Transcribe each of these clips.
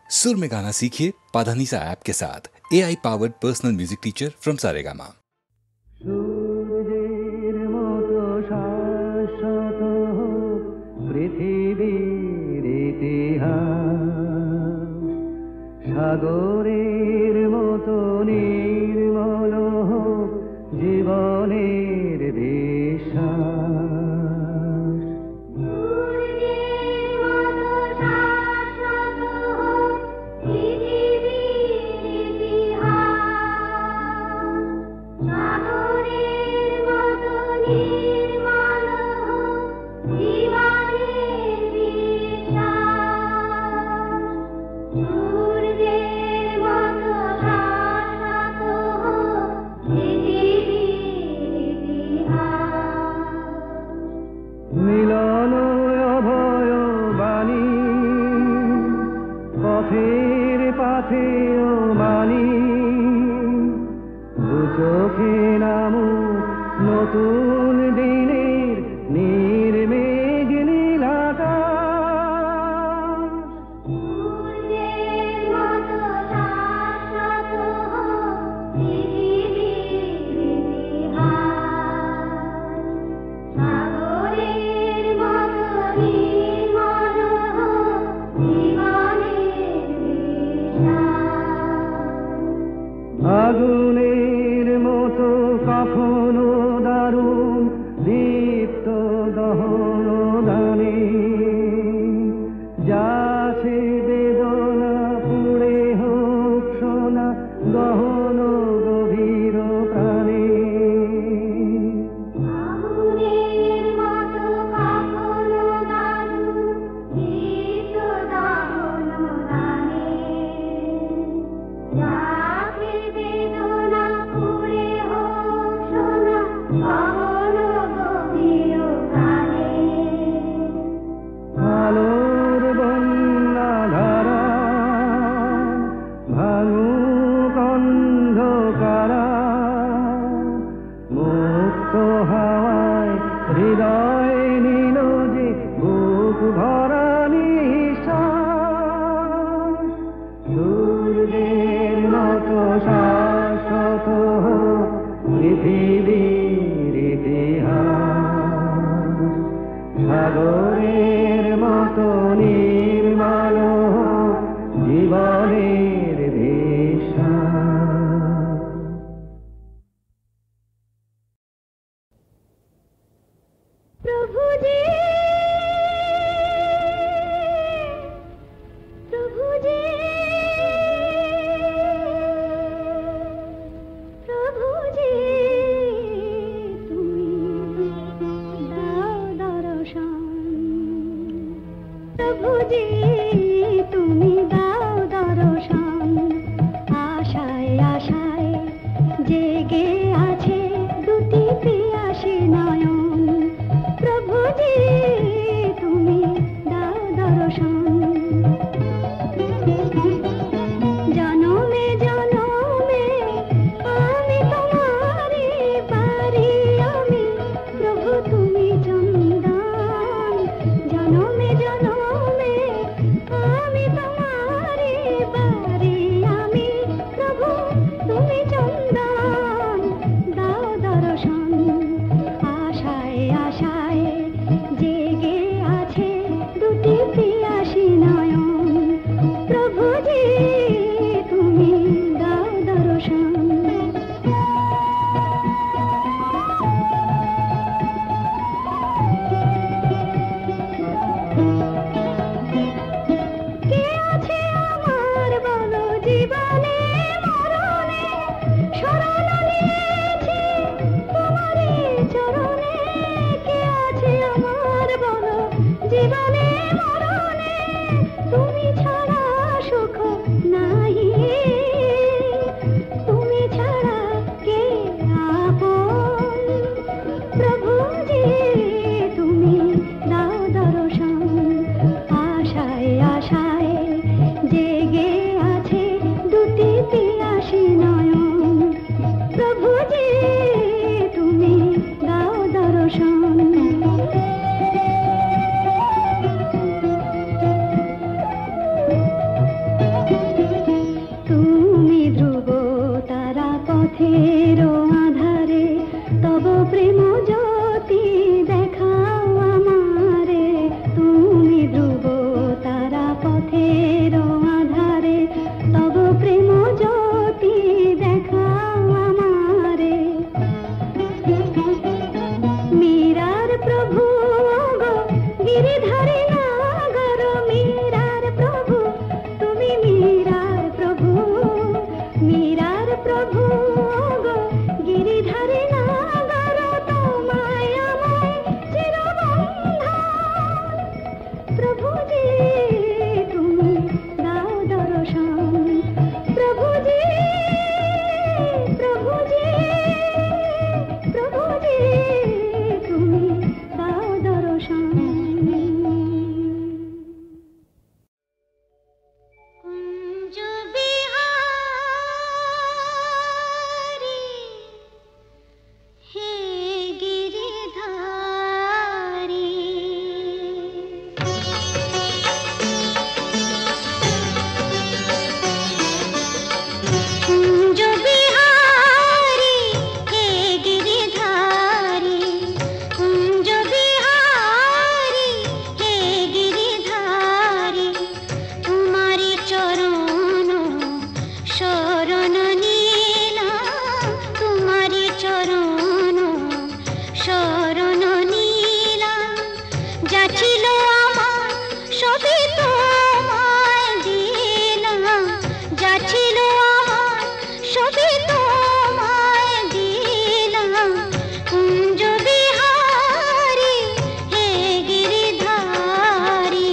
सुर में गाना सीखिए पाधानीसा ऐप के साथ AI powered personal music teacher from Saregama. সূর্যের মতো শাশ্বত পৃথিবীর ইতিহাস, সাগরের মতো নির্মল জীবনের বিশ্বাস। মিলন অভয় বাণী পথের পাথে ও মানি, দু চোখে নামুক নতুন দিনের নির্মেঘ নীল আকাশ। আগুনের মতো কখনো দারুণ পথের আধারে তব প্রেম জ্যোতি দেখাও আমারে, তুমি ধ্রুব তারা পথের আধারে তব প্রেম জ্যোতি দেখাও আমারে। মীরার প্রভু গো গিরিধারী নাগর, মীরার প্রভু তুমি মীরার প্রভু, মীরার প্রভু গো গিরিধারী নাগর, তোমায় আমায় চিরবন্ধন। প্রভুজি তুমি দাও দর্শন, প্রভুজি প্রভুজি প্রভুজি তুমি দাও দর্শন। কুঞ্জ বিহারী হে গিরিধারী, কুঞ্জ বিহারী হে গিরিধারী, কুঞ্জ বিহারী হে গিরিধারী, তোমারি চরণ শরণ নীলাম, তোমারি চরণ শরণ নীলাম। যা ছিল আমার সবই তোমায় দিলাম, যা ছিল আমার সবই তোমায় দিলাম। কুঞ্জ বিহারী হে গিরিধারী।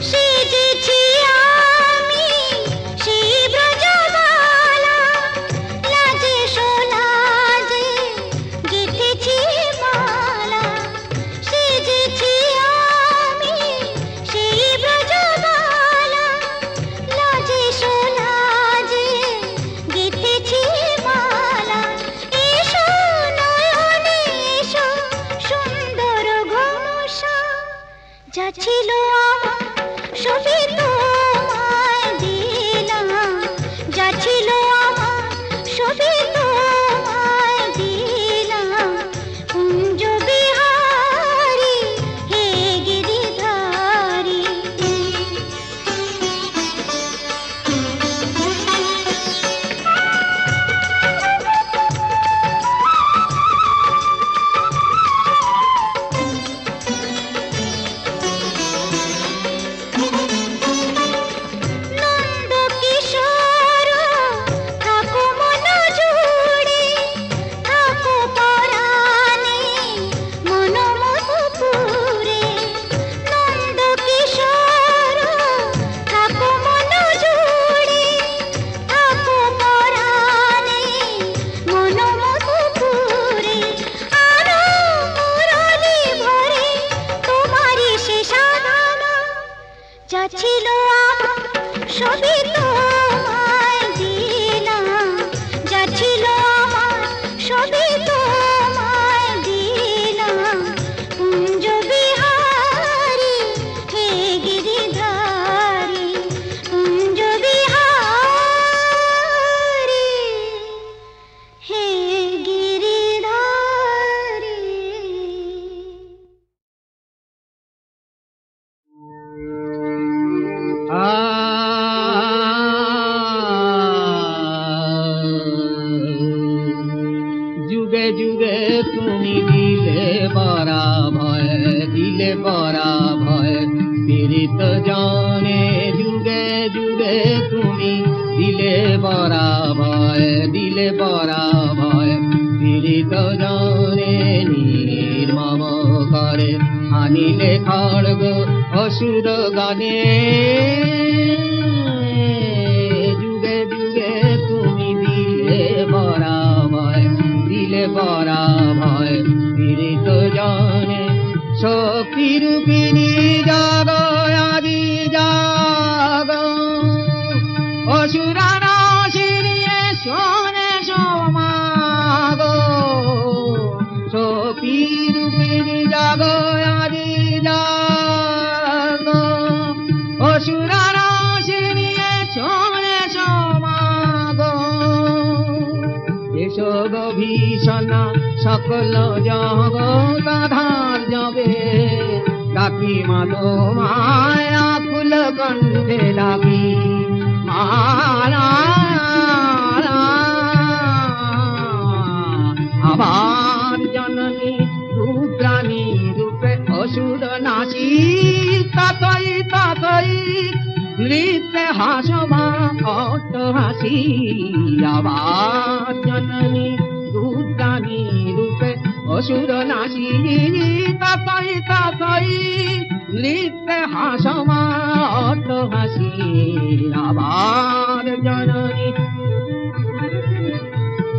সেজেছি আমি সেই ব্রজবালা, লাজে সোলাজে গেঁথেছি মালা। সেজেছি আমি সেই ব্রজবালা, লাজে সোলাজে গেঁথেছি মালা। এসো নয়নে এসো সুন্দর ঘোষা, যা ছিল আমার সবই তোমায় দিলাম, যা ছিল আমার সবই তোমায় দিলাম। কুঞ্জ বিহারী হে গিরিধারী। নন্দ কিশোর থাকো মন জুড়ে, থাকো পরাণে মন মধুপুরে। নন্দ কিশোর থাকো মন জুড়ে, থাকো পরাণে মন মধুপুরে। আরো মুরলি ভরে তোমারি সে সাধনা, যা ছিল আমার সবই তোমায় দিলাম, যা ছিল আমার সবই তোমায় দিলাম। কুঞ্জ বিহারী হে গিরিধারী, কুঞ্জ বিহারী হে গিরিধারী। যুগে যুগে তুমি দিলে বরা ভয়, দিলে বরা ভয় পীড়িত জানে। যুগে যুগে তুমি দিলে বরা ভয়, দিলে বরা ভয় পীড়িত জানে। নির্মম করে আনিলে খড়গ অসুর গানে। যুগে যুগে তুমি দিলে বরা ভয়, দিলে বরা ভয় পীড়িত জানে। শক্তি রূপিণী জাগ আদি জাগ, অসুরা নাশিনী কৃষ্ণ সকল জগদাধার যাবে ডাকি মাধো মায়া ফুল কণ্ঠে ডাকি মারা আবার জননী রুদ্রাণী রূপে অসুর নাচি তাতই তাতই নৃত্যে হাসবা অট্ট হাসি আবার জননী রুদ্রাণী রূপে অসুর নাচি তাতই তাতই নৃত্যে হাসবা অট্ট হাসি আবার জননী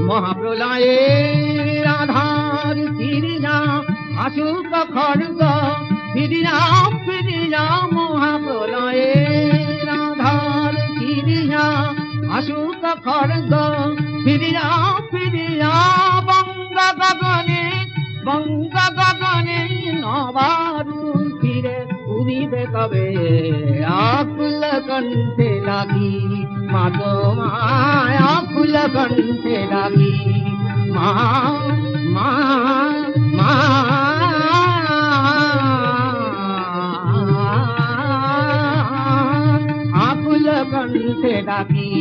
মহাপ্রলয়ে রাধার ফিরিয়া আসুক খড়গ ফিরিয়া ফিরিয়া মহাপ্রলয়ে রাধার ফিরিয়া আসুক খড়গ ফিরিয়া ফিরিয়া বঙ্গ গগনে নবারু ফিরে উদিবে কবে আকুল কণ্ঠে লাগি মাতো মায়া আকুল কণ্ঠে লাগি মা মা মা আকুল কণ্ঠে লাগি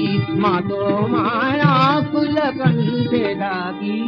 মাতো মায়া আকুল কণ্ঠে লাগি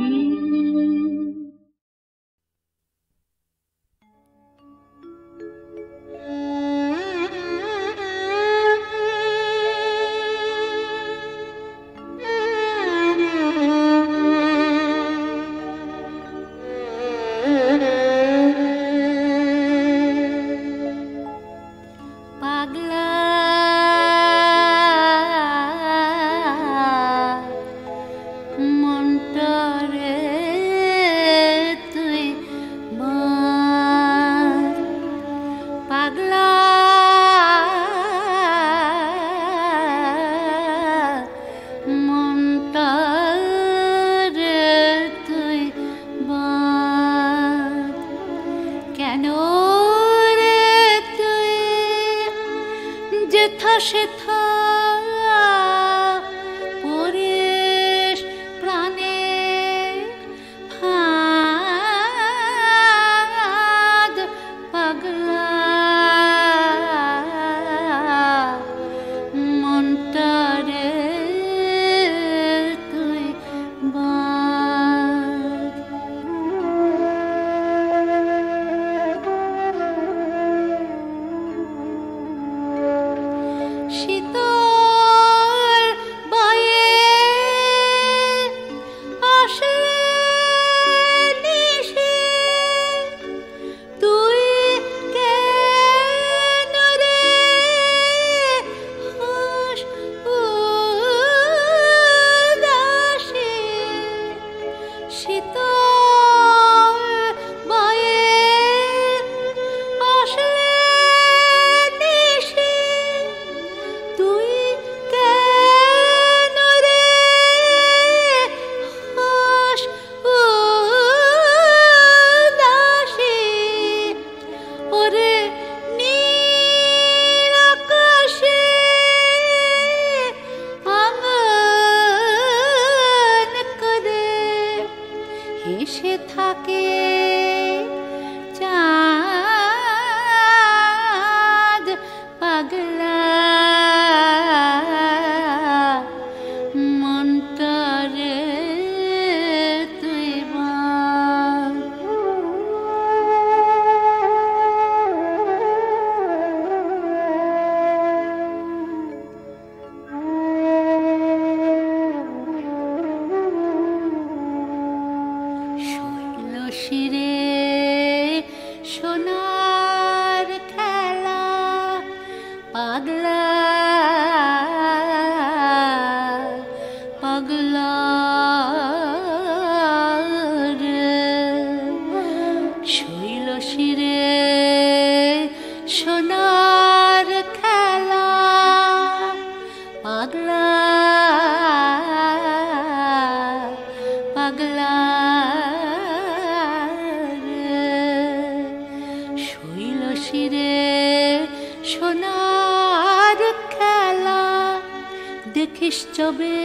দেখিস চবে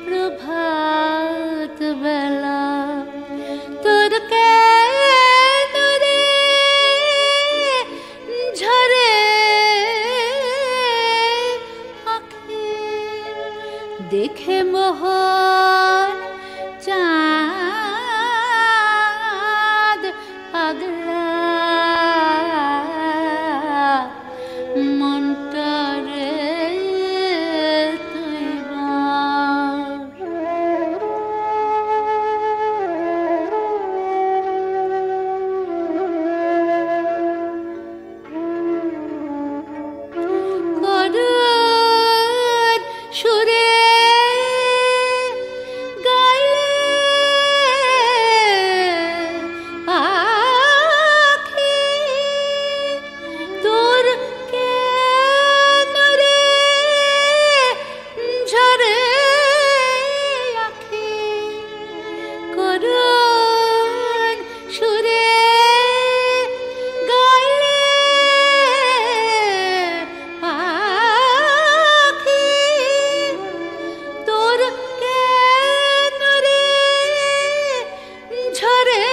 প্রভু প্রভাত বেলা তোর কেন রে ঝরে আঁখি দেখে মোহন চাঁদ পাগলা মনটা রে তুই করুণ সুরে গাইলে আখি তোর কেন রে ঝরে আখি করুণ সুরে গাইলে আখি তোর কেন রে ঝরে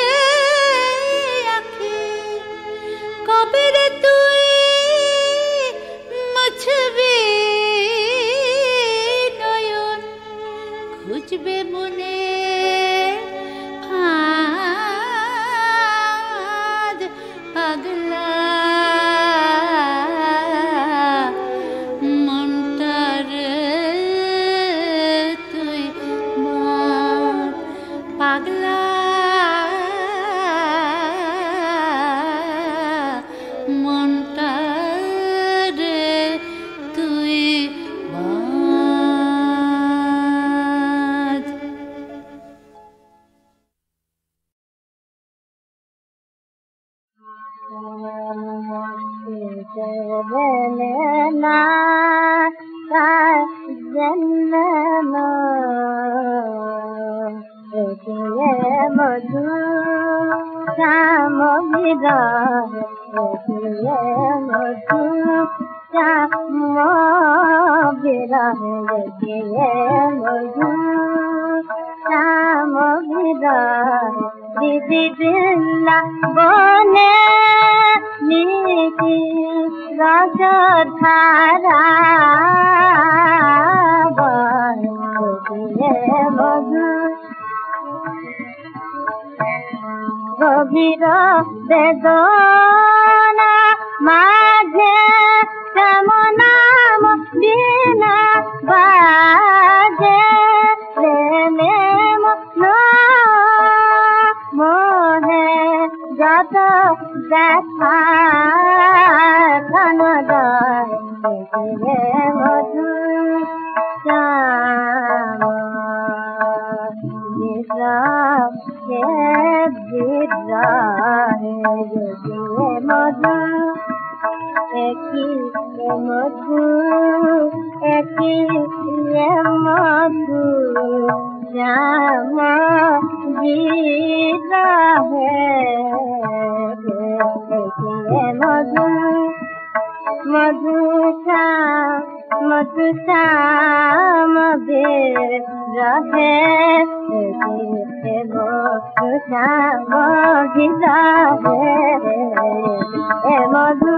আখি কবে রে তুই মুছবি নয়ন খুঁজবে মনে ফাঁদ পাগলা মনটা রে তুই মার পাগলা মনটা রে তুই বাঁধ। मधु श्याम विरह मधु श्याम विरह मधु श्याम विरह दीदी बिल्ला बने नीति रस धारा मधु গভীর বেদনা মাঝে শ্যামনাম বিনা বাজে প্রেমে মোহে যত ব্যথা ধনদয় মধু শ্যাম मधु मधु मधु श्याम गीता है मधु मधु श्याम रहे श्याम गीता है मधु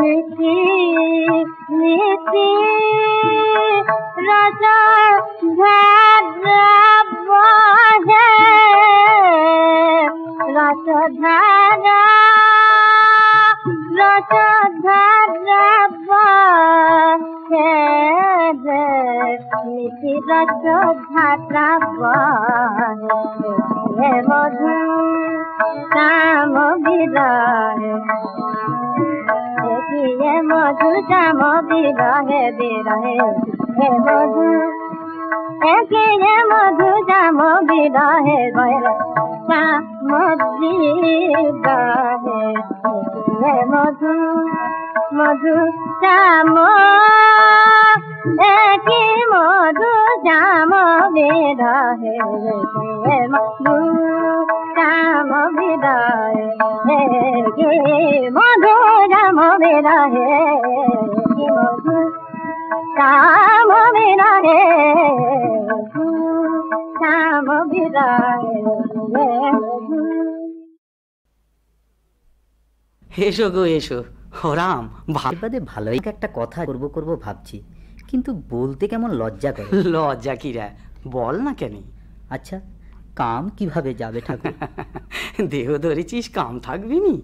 नीति नीति राजा रसधारा रसधारा नीति रसधारा मधु श्याम विरह मधु श्याम विरह विरह मधु मधु श्याम विरह श्याम विरह मधु मधु श्याम मधु श्याम विरह मधु श्याम विरह मधु श्याम विरह मधु श्याम विरह এসো গো এসো। রাম বাদে ভালোই একটা কথা করব ভাবছি, কিন্তু বলতে কেমন লজ্জা করে। লজ্জা কিরা, বল না কেন। আচ্ছা, কাম কিভাবে যাবে ঠাকুর? দেহ ধরেছিস, কাম থাকবে নি?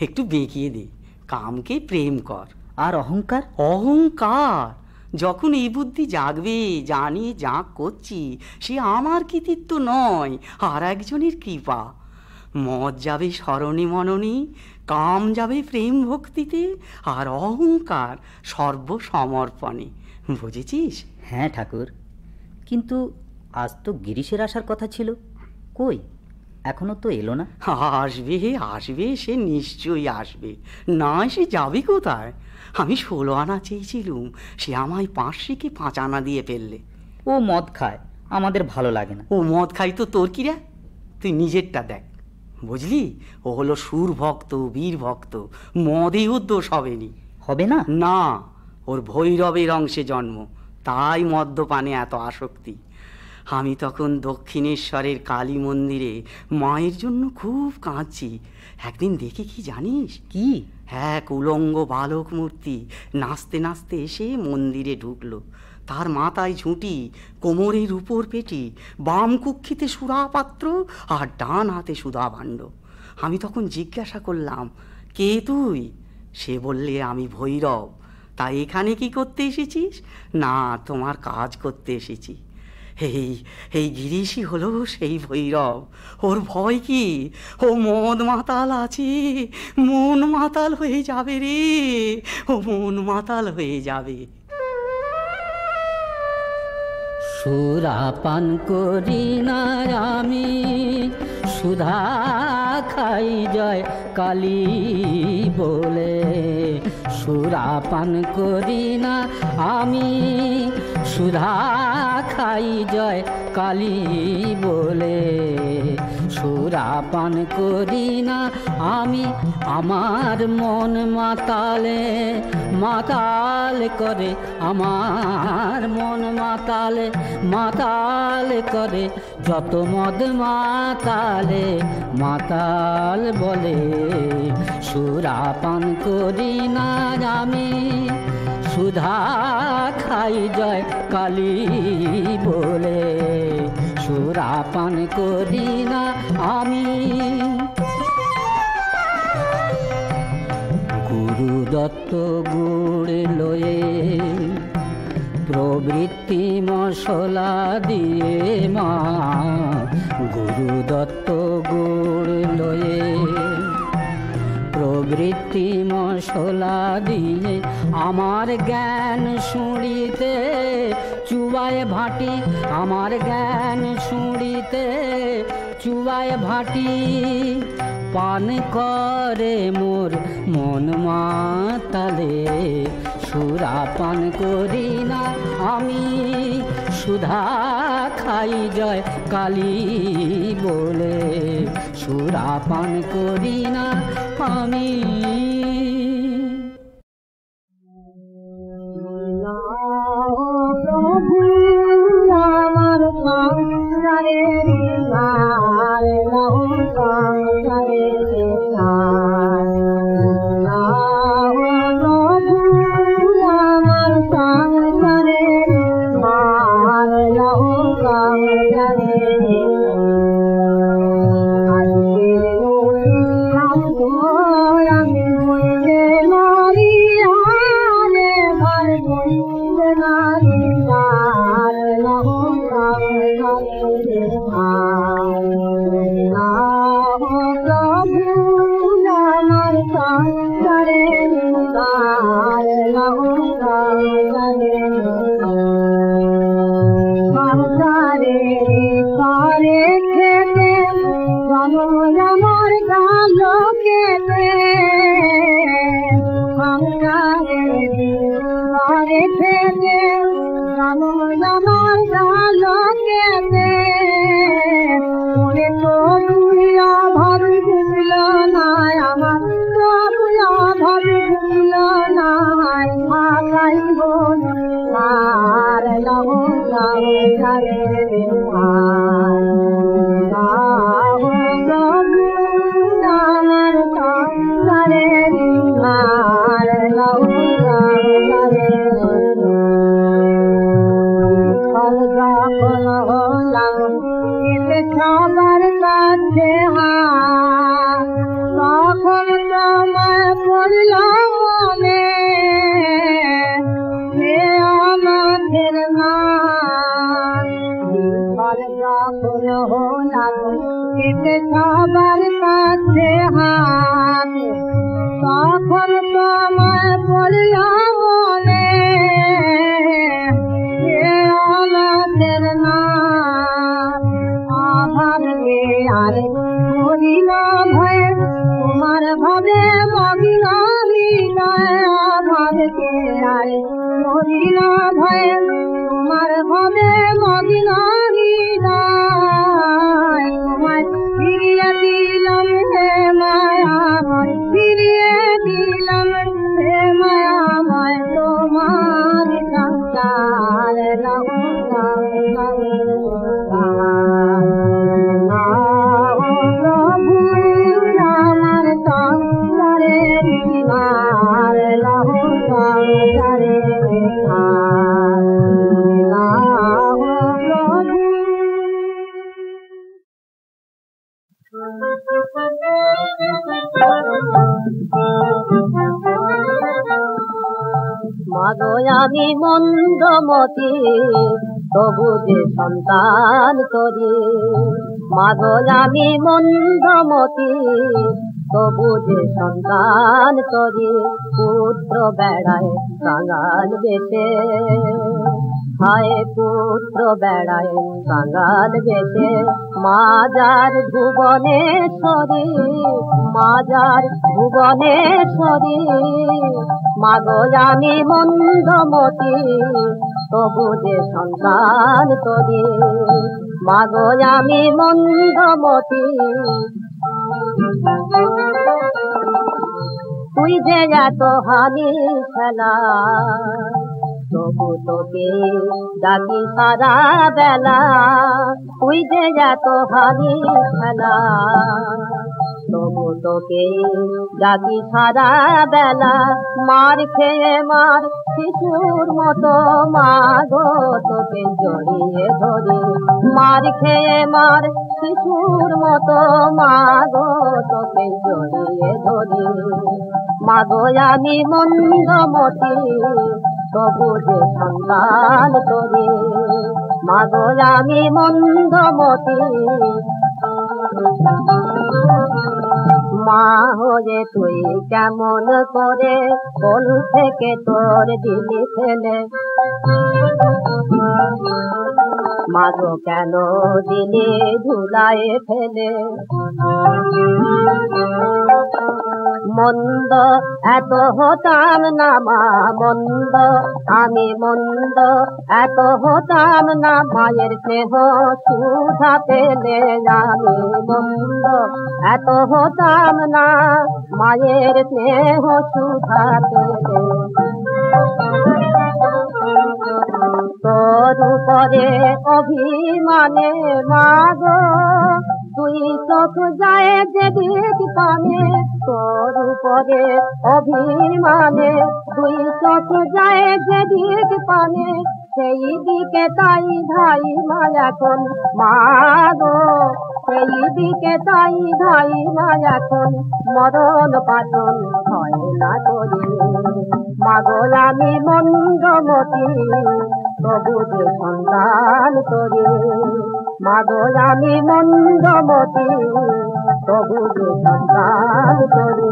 একটু বেঁকিয়ে দে, কামকে প্রেম কর। আর অহংকার? অহংকার যখন এই বুদ্ধি জাগবে, জানি যা করছি সে আমার কৃতিত্ব নয়, আর একজনের কৃপা। মদ যাবে স্মরণে মননে, কাম যাবে প্রেম ভক্তিতে, আর অহংকার সর্বসমর্পণে। বুঝেছিস? হ্যাঁ ঠাকুর, কিন্তু আজ তো গিরিশের আসার কথা ছিল, কই এখনো তো এলো না। আসবে আসবে, সে নিশ্চয়ই আসবে, না সে যাবে কোথায়? আমি 16 আনা চেয়েছিলুম, সে আমায় 5 5 আনা দিয়ে ফেললে। ও মদ খায়, আমাদের ভালো লাগে না। ও মদ খাই তো তোর কিরা? তুই নিজেরটা দেখ, বুঝলি? ও হলো সুর ভক্ত, বীর ভক্ত, মদে ওর দোষ হবেনি। হবে না? না, ওর ভৈরবের অংশে জন্ম, তাই মদ্যপানে এত আসক্তি। আমি তখন দক্ষিণেশ্বরের কালী মন্দিরে মায়ের জন্য খুব কাঁদছি। একদিন দেখে কি জানিস? কি? এক উলঙ্গ বালক মূর্তি নাচতে নাচতে এসে মন্দিরে ঢুকলো। তার মাথায় ঝুঁটি, কোমরের উপর পেটি, বাম কুক্ষিতে সুরাপাত্র আর ডান হাতে সুধাভাণ্ড। আমি তখন জিজ্ঞাসা করলাম, কে তুই? সে বললে, আমি ভৈরব। তা এখানে কি করতে এসেছিস? না, তোমার কাজ করতে এসেছি। এই গিরিশই হলো সেই ভৈরব। ওর ভয় কি? ও মদ মাতাল আছে, মন মাতাল হয়ে যাবে রে, ও মন মাতাল হয়ে যাবে। সুরাপান করি না আমি, সুধা খাই জয় কালী বলে। সুরাপান করি না আমি, সুধা খাই জয় কালী বলে। সুরাপান করি না আমি, আমার মন মাতালে মাতাল করে, আমার মন মাতালে মাতাল করে। যত মদ মাতালে মাতাল বলে। সুরাপান করি না আমি, সুধা খাই জয় কালী বলে। সুরাপান করি না আমি। গুরু দত্ত গুড় লয়ে, প্রবৃত্তি মশলা দিয়ে মা। গুরু দত্ত গুড় লয়ে, প্রবৃত্তি মশলা দিয়ে আমার জ্ঞান শুঁড়িতে চুবায় ভাটি। আমার জ্ঞান শুঁড়িতে চুবায় ভাটি। পান করে মোর মন মাতালে। সুরাপান করি না আমি, সুধা খাই জয় কালী বলে। সুরাপান করি না আমি। Hare পেতে সবার কাছে হাত, তখন তোমায় বলল মনে এ আমাদের না আভারকে আর করিল ভয়ে, তোমার ভাবে মগিল হৃদয় আভারকে আর করিল ভয়ে, তোমার ভাবে মগিল হৃদয়। তোমায় ফিরিয়ে দিলাম হে মায়াময়, ফিরিয়ে দিলাম হে মায়াময়, তোমার সংসার প্রভু আমার সংসারে মার লহু সংসারে মাগো আমি মন্দমতি তবু যে সন্তান তরি, মাগো আমি মন্দমতি তবু যে সন্তান তরি, পুত্র বেড়ায় কাঙাল বেশে, হায় পুত্র বেড়ায় কাঙাল বেশে, মাজার ভুবনেশ্বরী, মাজার ভুবনেশ্বরী। মাগো আমি মন্দমতি তবু যে সন্তান তরি, মাগো আমি মন্দমতি। তুই যে এত হানি খেলা, তবু তোকে ডাকি সারা বেলা, তুই যে এত হানি খেলা, তবু তোকে ডাকি সারা বেলা। মার খেয়ে মার শিশুর মতো মাগো তোকে জড়িয়ে ধরি, মার খেয়ে মার শিশুর মতো মাগো তোকে জড়িয়ে ধরি। মাগো আমি মন্দমতি তবু যে সন্তান তরি, মাগো আমি মন্দমতি। মা হয়ে তুই কেমন করে কোল থেকে তোর দিলি ফেলে, মাগো কেন দিলি ধুলায় ফেলে। মন্দ এত হতাম না মা, মন্দ আমি মন্দ এত হতাম না, মায়ের স্নেহ সুধা পেলে আমি মন্দ এত হতাম না, মায়ের স্নেহ সুধা পেলে। তোর উপরে অভিমানে মাগো তুই চোখ যায় যেদিক পানে, তোর উপরে অভিমানে দুই চোখ যায় যেদিক পানে, সেই দিকে তাই ধাই মা এখন মাগো, সেই দিকে তাই ধাই মা এখন, মরণ পাচন হয় না করি। মাগো আমি মন্দমতি তবু যে সন্তান তরি, মাগো আমি মন্দমতি তবু যে সন্তান তরি।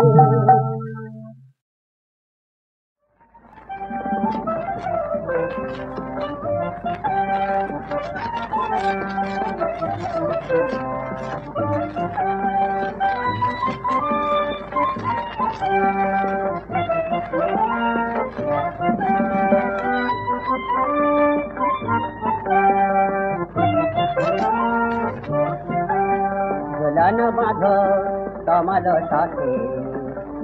ঝুলন বাঁধো কমল সাথে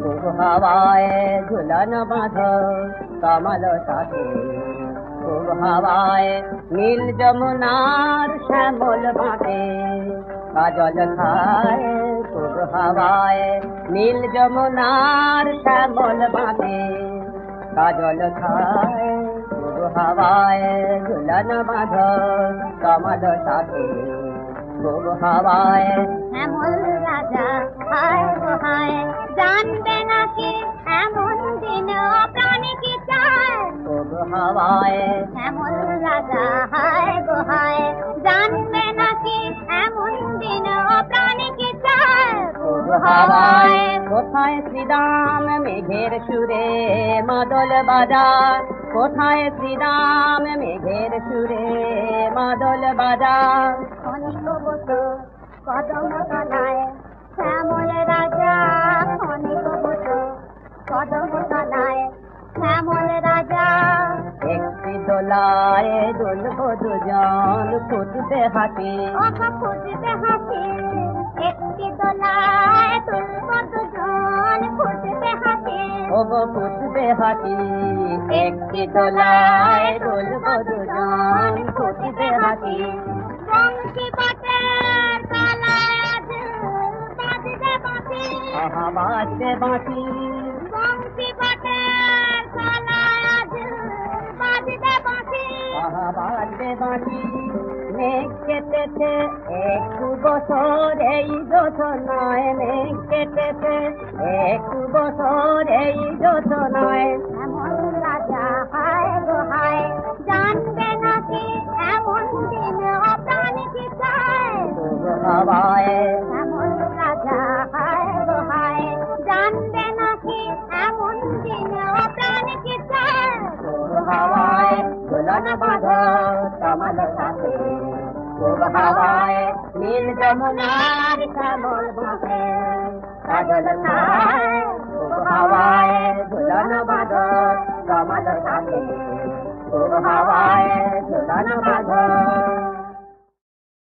খুব হাওয়ায়, ঝুলন বাঁধো কমল সাথে খুব হাওয়ায়, নীল যমুনার শ্যামল বাঁধে কাজল খায় খুব হাওয়ায়, নীল যমুনার শ্যামল বাঁধে কাজল খায় খুব হাওয়ায়। ঝুলন বাঁধো কমল সাথে খুব হাওয়ায়। এমন রাজা হায় গো হায়, জানবে নাকি এমন দিন প্রাণী কি চায় খুব হাওয়ায়। এমন রাজা হায় গো হায়, জানবে নাকি এমন দিন প্রাণী হাওয়ায় কোথায় শ্রীরাম মেঘের সুরে মাদল বাজার, কোথায় শ্রীরাম মেঘের সুরে মাদল বাজার। অনেক বছর কদম তলায় শ্যামল রাজা, অনেক বছর কদম তলায় শ্যামল রাজা। একটি দোলায় দুলব দুজন ফুটবে হাসি, ফুটবে হাসি। একটি দোলায় দুলব দুজন ফুটবে হাসি, ফুটবে হাসি। একটি দোলায় দুলব দুজন ফুটবে হাসি। বংশী পাটের তলায় আজ বাজবে বাঁশি, বাজবে বাঁশি। বংশী পাটের তলায় আজ বাজবে বাঁশি, বাজবে বাঁশি। মেঘ কেটেছে একটু বছর এই যোজনায়, মেঘ কেটেছে একটু বছর এই যোজনায়। এমন রাজা হায় গো হায়, জানবে নাকি এমন দিন অপ্রাণ কি চায়। হাওয়ায় এমন রাজা হায় গো হায়, জানবে নাকি এমন দিন অপ্রাণ কি চায়। হাওয়ায় ঝুলন বাঁধো কমল সাথে, হাওয়ায় নীল যমুনার শ্যামল বাঁধে কাজল ছায়। হাওয়ায় ঝুলন বাঁধো কমল সাথে, হাওয়ায় ঝুলন বাঁধো